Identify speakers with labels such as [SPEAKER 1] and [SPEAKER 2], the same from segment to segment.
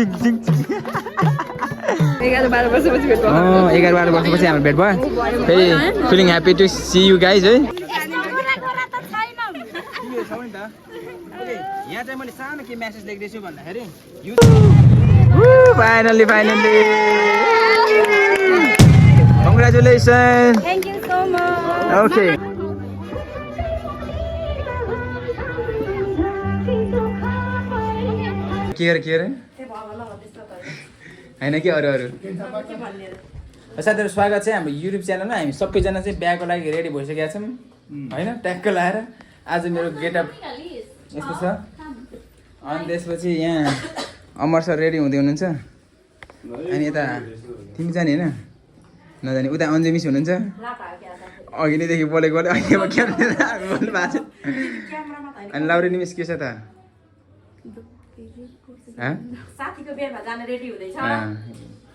[SPEAKER 1] 11-12 वर्षपछि भेट भयो
[SPEAKER 2] 11-12 वर्षपछि हाम्रो भेट भयो फेरि feeling happy to see you guys है यहाँ चाहिँ मैले सानो के मेसेज लेख्दैछु भन्दाखेरि finally congratulation
[SPEAKER 1] thank you so much
[SPEAKER 2] okay के अरे होइन कि अरू साथीहरू स्वागत छ हाम्रो युट्युब च्यानलमा हामी सबैजना चाहिँ बिहाको लागि रेडी भइसकेका छौँ होइन ट्याक्क लाएर आज मेरो गेटअप यस्तो छ अनि त्यसपछि यहाँ अमर सर रेडी हुँदै हुनुहुन्छ अनि यता तिमी जाने होइन नजाने उता अन्जु मिस हुनुहुन्छ अघि नैदेखि बोलेको अहिले बोल्नु भएको छ अनि लाउरेनी मिस के छ त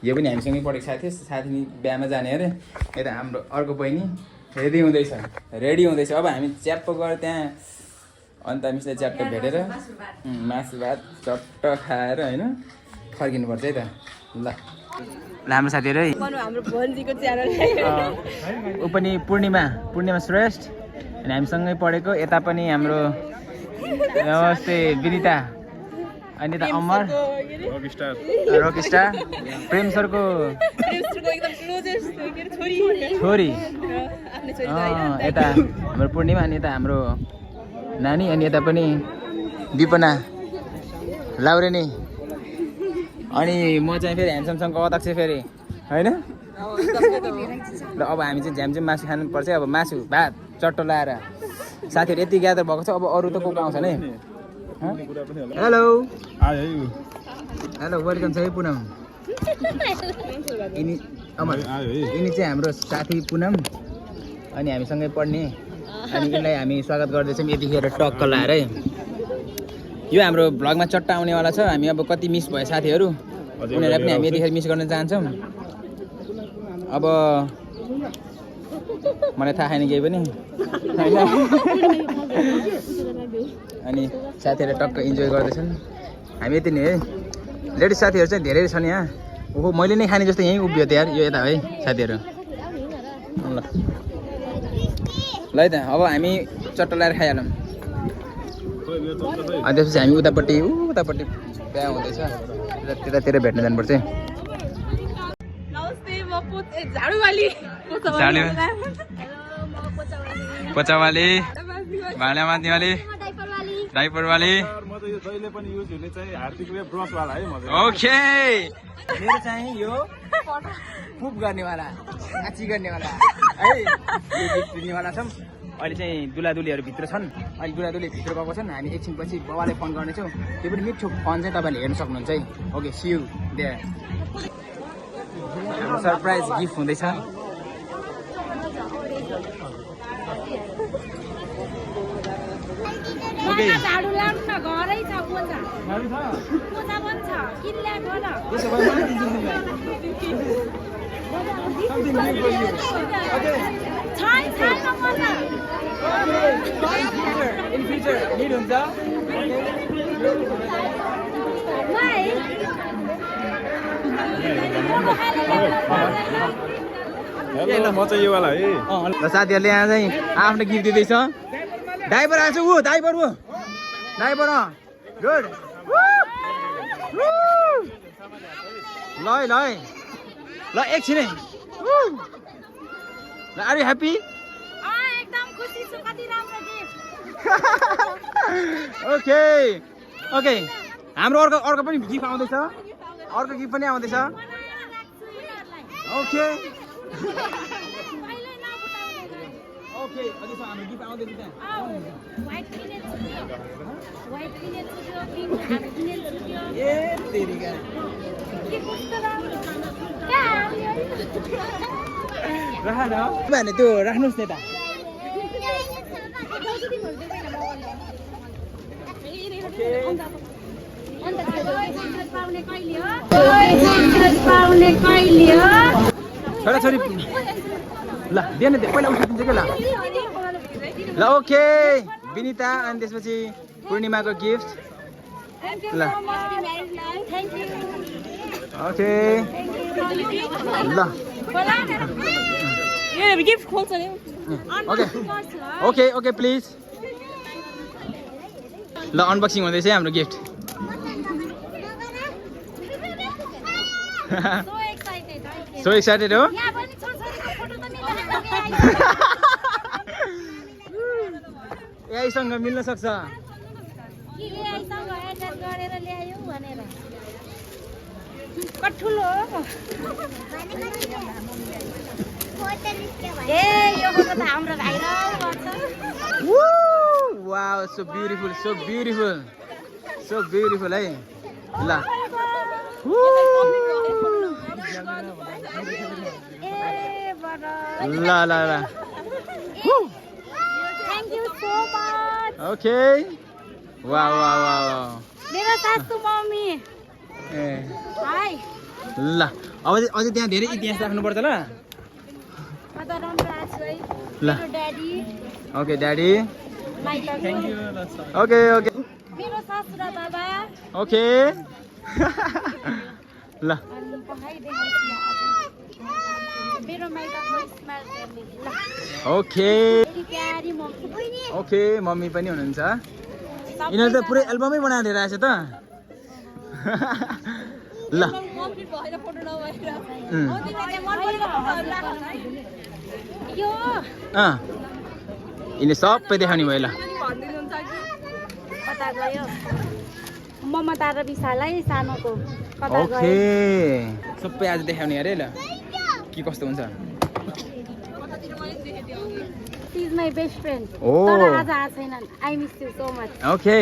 [SPEAKER 2] यो पनि हामीसँगै पढेको साथी साथी बिहामा जाने अरे यता हाम्रो अर्को बहिनी रेडी हुँदैछ अब हामी च्याप्प गएर त्यहाँ अन्त मिसलाई च्याप्प भेटेर मासु भात चट्ट खाएर होइन फर्किनुपर्छ है त ल हाम्रो साथीहरू ऊ पनि पूर्णिमा श्रेष्ठ अनि हामीसँगै पढेको यता पनि हाम्रो नमस्ते विनिता अनि यता अमर रकस्टार प्रेम सरको छोरी यता हाम्रो पूर्णिमा अनि यता हाम्रो नानी अनि यता पनि विपना लाउरेनी अनि म चाहिँ फेरि ह्यान्डसमसँगको अध्यक्ष फेरि होइन ल अब हामी चाहिँ झ्यामझ्याम मासु खानुपर्छ अब मासु भात चट्टो लाएर साथीहरू यति ग्यादर भएको छ अब अरू त को आउँछ नि हेलो वेलकम छ है पुनम यिनी चाहिँ हाम्रो साथी पुनम अनि हामीसँगै पढ्ने अनि यिनलाई हामी स्वागत गर्दैछौँ यतिखेर टक्क लाएर है यो हाम्रो भ्लगमा चट्टा आउनेवाला छ हामी अब कति मिस भयो साथीहरू उनीहरूलाई पनि हामी यतिखेर मिस गर्न चाहन्छौँ अब मलाई थाहा छैन केही पनि होइन अनि साथीहरू टक्क इन्जोय गर्दैछन् हामी यति नै है लेडिज साथीहरू चाहिँ धेरै छन् यहाँ ओहो मैले नै खाने जस्तो यहीँ उभियो त यार यो यता है साथीहरू ल है त अब हामी चट्टा लगाएर खाइहालौँ अनि त्यसपछि हामी उतापट्टि बिहा हुँदैछ त्यतातिर भेट्न जानुपर्छ पोचावाली भाँडा मान्नेवाली डाइपरवाली ओके मेरो चाहिँ यो पुप गर्नेवाला आची गर्नेवाला है दिनेवाला छौँ अहिले चाहिँ दुलादुलीहरू भित्र छन् अहिले दुलादुली भित्र गएको छन् हामी एकछिनपछि बाबालाई फोन गर्नेछौँ त्यो पनि मिठो फोन चाहिँ तपाईँले हेर्न सक्नुहुन्छ है ओके सी यू देयर हाम्रो सरप्राइज गिफ्ट हुँदैछ In future, need हुन्छ
[SPEAKER 3] म चाहिँ यो वाला है
[SPEAKER 2] ल साथीहरूले यहाँ चाहिँ आफ्नो गिफ्ट दिँदैछ ड्राइभर आएछ ड्राइभर गुड ल एकछिनै ल आर यु ह्याप्पी
[SPEAKER 1] एकदम खुसी छु कति राम्रो गिफ्ट
[SPEAKER 2] ओके हाम्रो अर्को पनि गिफ्ट आउँदैछ ओके अझै हाम्रो गिफ्ट आउँदैछ त्यहाँ ए तेरिका भने त्यो राख्नुहोस् न छोराछोरी ल दिएन पहिला उठाइदिन्छ क्या ल ओके विनिता अनि त्यसपछि पूर्णिमाको गिफ्ट
[SPEAKER 1] Thank you
[SPEAKER 2] ल
[SPEAKER 1] so much. Thank you.
[SPEAKER 2] Okay ल
[SPEAKER 1] गिफ्ट खोल्छ नि
[SPEAKER 2] ओके ओके ओके प्लिज ल अनबक्सिङ हुँदैछ है हाम्रो gift
[SPEAKER 1] So excited.
[SPEAKER 2] So excited हो
[SPEAKER 1] यहाँ पनि छोरीको फोटो त मिल्दैन
[SPEAKER 2] यहीसँग मिल्न सक्छ
[SPEAKER 1] कि ल्याइसँग एड्रेस गरेर ल्यायो भनेर कठुलो हो ए यो फोटो त हाम्रो भाइरल भन्छ
[SPEAKER 2] wow so beautiful so beautiful so beautiful है ल
[SPEAKER 1] ए बडा
[SPEAKER 2] ल ल ल
[SPEAKER 1] thank you so much
[SPEAKER 2] okay wow wow wow
[SPEAKER 1] मेरो सासु मम्मी
[SPEAKER 2] ए
[SPEAKER 1] हाई
[SPEAKER 2] ल अझै त्यहाँ धेरै इतिहास राख्नुपर्छ ल
[SPEAKER 1] म त राम्रो छु है
[SPEAKER 2] ल
[SPEAKER 1] मेरो daddy
[SPEAKER 2] okay daddy
[SPEAKER 1] my thank you
[SPEAKER 2] okay okay
[SPEAKER 1] मेरो सासु र बाबा
[SPEAKER 2] ओके ल
[SPEAKER 1] अनि पढाइ देखाउँछु मेरो माइतको स्मार्ट फ्यामिली ल
[SPEAKER 2] ओके
[SPEAKER 1] मेरी प्यारी मम्मी
[SPEAKER 2] ओके मम्मी पनि हुनुहुन्छ यिनीहरू त पुरै एल्बमै बनाएर लिएर आएछ त ल
[SPEAKER 1] यो
[SPEAKER 2] यिनले सबै देखाउने भयो ल
[SPEAKER 1] कता गयो ममता र विशालै सानोको कता
[SPEAKER 2] ओके
[SPEAKER 1] गयो
[SPEAKER 2] सबै आज देखाउने अरे ल के कस्तो हुन्छ
[SPEAKER 1] she is my best friend
[SPEAKER 2] Oh.
[SPEAKER 1] तर आज आएको छैनन् I miss you so much
[SPEAKER 2] okay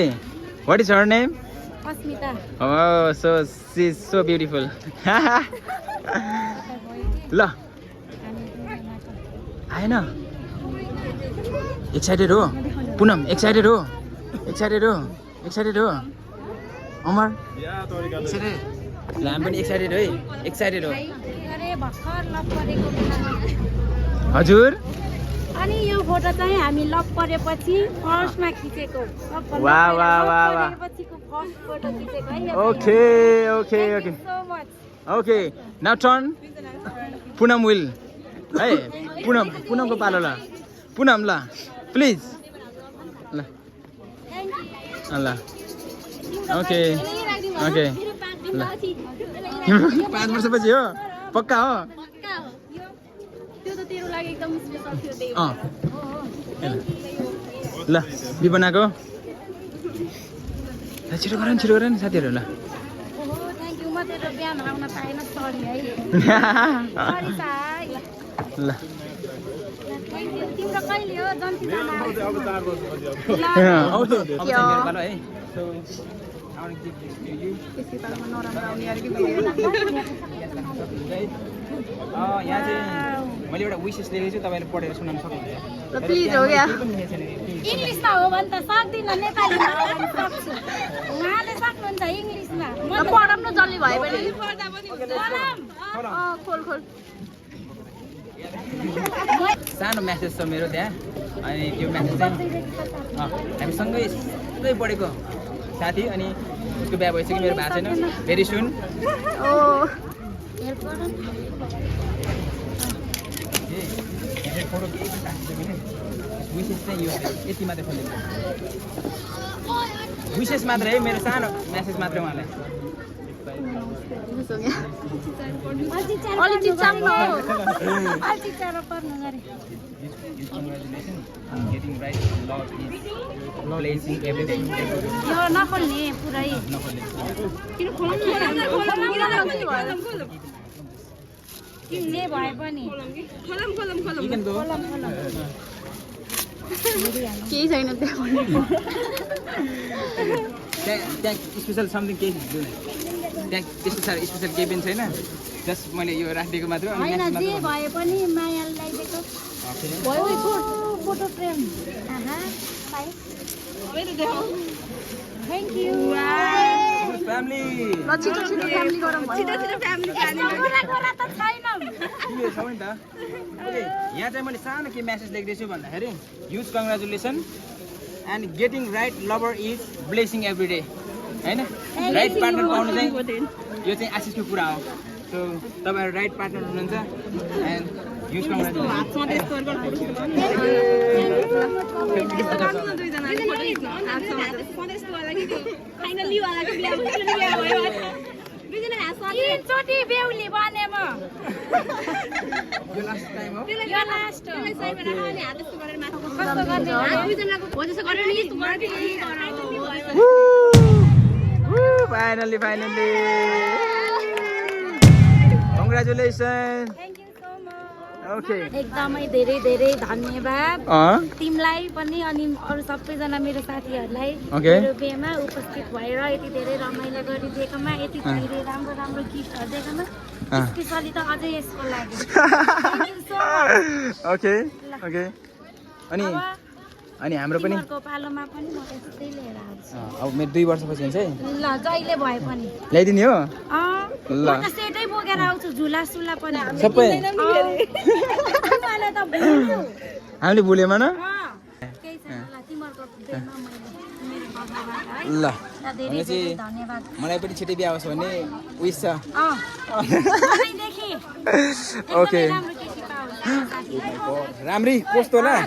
[SPEAKER 2] what is her name
[SPEAKER 1] Asmita
[SPEAKER 2] Oh, so she's so beautiful. ल आएन एक्साइटेड हो पुनम एक्साइटेड हो एक्साइटेड हो एक्साइटेड हो अमर एक्साइटेड ल हामी पनि एक्साइटेड है एक्साइटेड हो
[SPEAKER 1] अरे भर्खर लभ परेको बेलामा
[SPEAKER 2] हजुर
[SPEAKER 1] अनि यो फोटो चाहिँ हामी लभ परेपछि फर्स्टमा खिचेको
[SPEAKER 2] वाह, वाह, वाह, वाह।
[SPEAKER 1] पछिको फर्स्ट फोटो खिचेको है
[SPEAKER 2] okay okay okay
[SPEAKER 1] so much
[SPEAKER 2] okay now turn Poonam will है पुनमको पालो ल पुनम ल प्लिज ल
[SPEAKER 1] थ्याङ्क यू
[SPEAKER 2] ल ओके ओके ल तिम्रो 5 वर्षपछि हो पक्का हो
[SPEAKER 1] त्यो त तेरो लागि एकदम स्पेशल थियो त्यही
[SPEAKER 2] अँ ल विपनाको छिटो गर नि साथीहरू ल
[SPEAKER 1] ओहो थ्याङ्क यू म तेरो बिहान आउन पाएन सरी है सरी साई
[SPEAKER 2] ल
[SPEAKER 1] थ्याङ्क यू तिम्रो कहिले हो जन्तिजामा
[SPEAKER 2] अब चाहिँ मेरो पालो है सो यहाँ चाहिँ मैले एउटा विसेस लेखेको छु तपाईँले पढेर सुनाउनु सक्नुहुन्छ
[SPEAKER 1] प्लिज हो क्या इङ्ग्लिसमा हो भने त सक्दिनँ नेपालीमा हो भने सक्छु उहाँले सक्नुहुन्छ इङ्ग्लिसमा म पढाउनु जल्दी भयो भने खोल खोल
[SPEAKER 2] सानो म्यासेज छ मेरो त्यहाँ अनि त्यो म्यासेज चाहिँ हामी सँगै पढेको साथी अनि उसको बिहा भइसक्यो मेरो भएको छैन भेरी सुन
[SPEAKER 1] ओ हेल्प गर
[SPEAKER 2] फोटो केही पनि राखेको छैन विशेष चाहिँ यो यति मात्रै खोलेको विशेष मात्र है मेरो सानो म्यासेज मात्रै उहाँलाई
[SPEAKER 1] अलि चिचाम्रो अलि चिचारो पर्नु गरे
[SPEAKER 2] Getting right, love is blessing everything.
[SPEAKER 1] यो नखोल्ने पुरै किन्ने भए पनि
[SPEAKER 2] You can go.
[SPEAKER 1] केही छैन
[SPEAKER 2] त्यहाँ स्पेसल समथिङ केही छैन त्यहाँ त्यस्तो साह्रो स्पेसल केही पनि छैन जस्ट मैले यो राखिदिएको मात्र अनि
[SPEAKER 1] होइन
[SPEAKER 2] message
[SPEAKER 1] जे
[SPEAKER 2] मात्र
[SPEAKER 1] भए पनि मायालाई दिएको भयो photo frame thank you
[SPEAKER 2] family
[SPEAKER 1] छिटो फ्यामिली गरौँ छिटो फ्यामिली त छैन
[SPEAKER 2] तिमीहरू छौ नि त ओके यहाँ चाहिँ मैले सानो के म्यासेज लेख्दैछु भन्दाखेरि huge congratulation and getting right lover is blessing every day हैन राइट पार्टनर पाउनु चाहिँ यो चाहिँ आशिषको कुरा हो सो तपाईहरु राइट पार्टनर हुनुहुन्छ एन्ड युज
[SPEAKER 1] एकचोटि बेहुली बने म
[SPEAKER 2] यो लास्ट टाइम हो
[SPEAKER 1] यो लास्ट कस्तो गर्ने
[SPEAKER 2] फाइनली कङ्ग्रेचुलेसन ओके
[SPEAKER 1] एकदमै धेरै धेरै धन्यवाद तिमीलाई पनि अनि अरू सबैजना मेरो साथीहरूलाई मेरो बिहेमा उपस्थित भएर यति धेरै रमाइलो गरिदिएकोमा यति धेरै राम्रो राम्रो गिफ्टहरू दिएकोमा स्पेसली त अझै यसको लागि
[SPEAKER 2] ओके ओके अनि हाम्रो पनि
[SPEAKER 1] पालोमा पनि म यस्तै लिएर आउँछु
[SPEAKER 2] अब मेरो 2 वर्षपछि हुन्छ है
[SPEAKER 1] ल जहिले भए पनि
[SPEAKER 2] ल्याइदिने हो
[SPEAKER 1] ल म त सेटै बोकेर आउँछु झुला सुला पनि
[SPEAKER 2] सबै
[SPEAKER 1] मलाई त भुल्यो
[SPEAKER 2] हामीले भुलेमा न
[SPEAKER 1] केही छैन ल तिमीहरूको बेमा मैले मेरो तर्फबाट है
[SPEAKER 2] ल
[SPEAKER 1] धेरै धेरै धन्यवाद
[SPEAKER 2] मलाई पनि छिटै बिहा होस् भन्ने विश छ
[SPEAKER 1] देखि
[SPEAKER 2] ओके राम्री पोस्ट होला है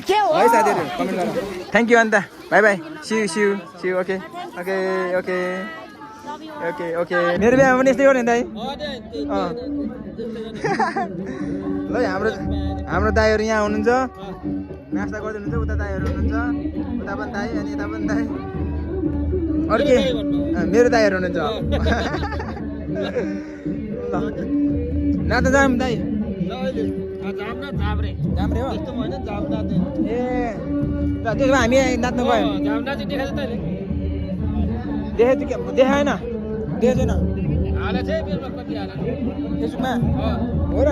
[SPEAKER 2] साथीहरु कमेन्ट गर थ्यांक यू अन्त bye bye C you okay okay okay okay okay मेरो बिहामा पनि यस्तै गर्ने दाइ ल हाम्रो दाइहरु यहाँ हुनुहुन्छ नास्ता गर्दै हुनुहुन्छ उता दाइहरु हुनुहुन्छ उता पनि दाइ अनि यता पनि दाइ अरु के मेरो दाइहरु हुनुहुन्छ ल नाच्न जाम दाइ जाम्रे हो ए ल त्यसो भए हामी नाच्नु गयो देखाएन देखेन फेसबुकमा हो र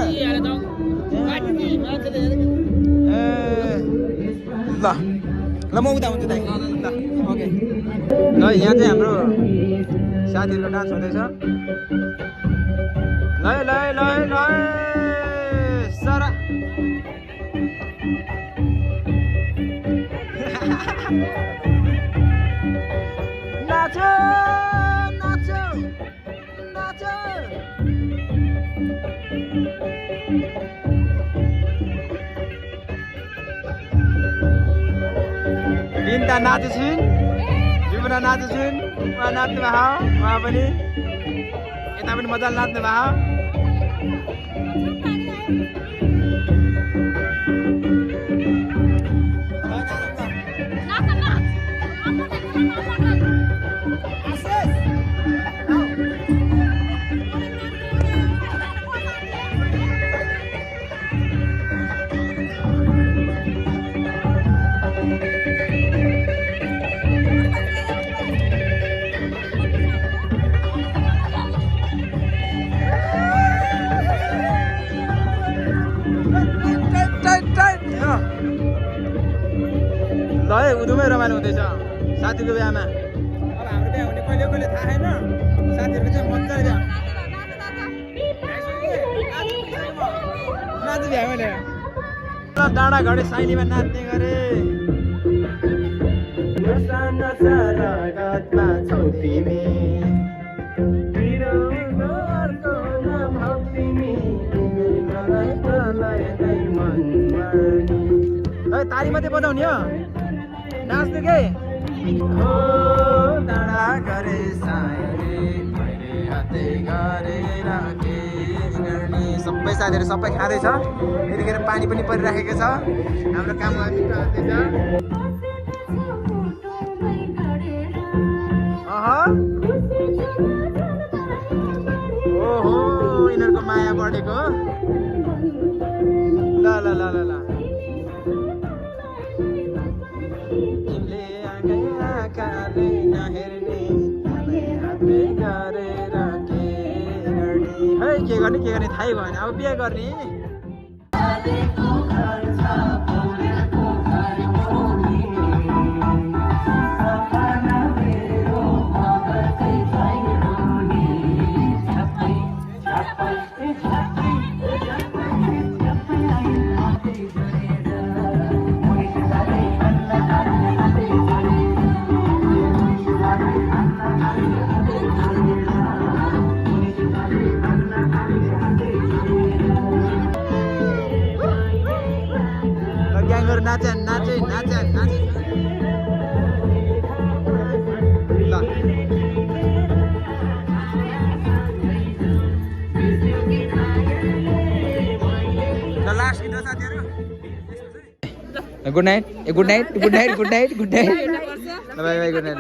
[SPEAKER 2] ल म उता हुन्छु दाइ ल ओके ल यहाँ चाहिँ हाम्रो साथीहरूको डान्स हुँदैछ ल सरा नाचो नाचो नाचो बिन्ता नाच्छिन् विपुना नाच्छिन् उहाँ नाच्नु भएको उहाँ पनि यता पनि मजाले नाच्नु भएको ल है उदुमै रमाइलो हुँदैछ साथीको बिहामा अब हाम्रो बिहा हुने कहिले कहिले थाहा छैन साथीहरूको चाहिँ मजाले नाच्नु भ्या मैले डाँडा घडे साइलीमा नाच्ने गरे ताली मात्रै बजाउने हो नाच्नु के डाँडा गरे सबै साथीहरू सबै खाँदैछ यतिखेर पानी पनि परिराखेको छ हाम्रो काम ओहो यिनीहरूको माया बढेको ल ल ल ल ल के गर्ने थाहै भएन अब बिहा गर्ने ग्याङहरू नाचे नाचे नाचे नाचे ल लास्ट गीत साथीहरु good night good night good night good night good night by by good night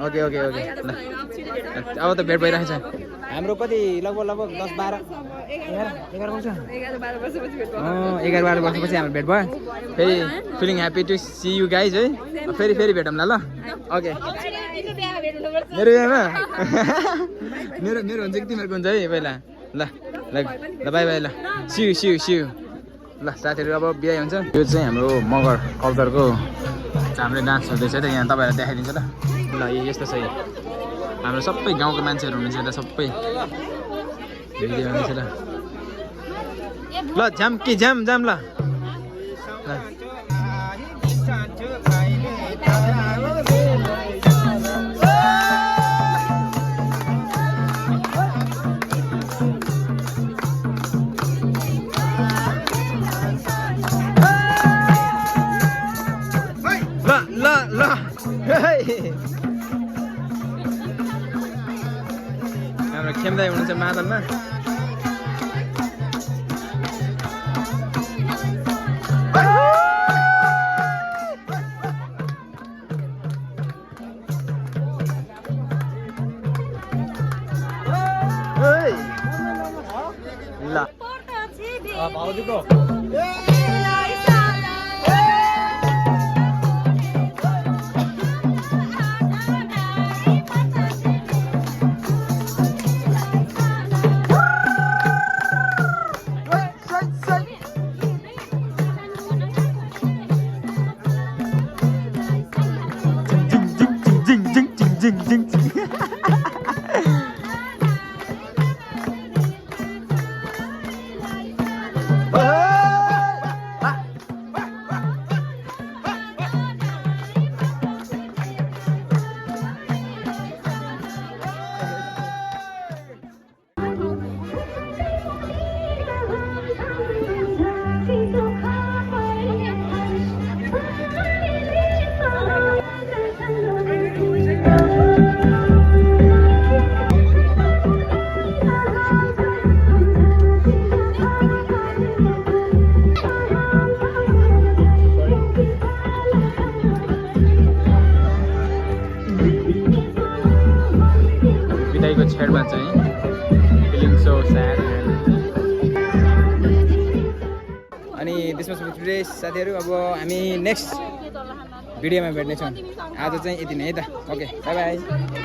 [SPEAKER 2] okay okay okay ल अब त भेट भइरहेको छ हाम्रो कति लगभग 10-12 11 वर्ष 11-12 वर्षपछि हाम्रो भेट भयो फेरि feeling happy to see you guys है फेरि भेटौँला ल ओके मेरो बिहामा मेरो हुन्छ कि तिमीहरूको हुन्छ है पहिला ल ल बाई बाई ल सियु ल साथीहरू अब बिहा हुन्छ यो चाहिँ हाम्रो मगर कल्चरको हाम्रो डान्स हुँदैछ त यहाँ तपाईँहरूलाई देखाइदिन्छ ल यस्तो छ हाम्रो सबै गाउँको मान्छेहरू हुनुहुन्छ यता सबै भिडियो हुनुहुन्छ ल जाम कि जाम ल ल हाम्रो खेम्दाई हुनुहुन्छ मादलमा ल भाउजूको छेडमा चाहिँ फिलिङ सो स्याड अनि त्यसमा टुडे साथीहरू अब हामी नेक्स्ट भिडियोमा भेट्नेछौँ आज चाहिँ यति नै है त ओके बाई बाई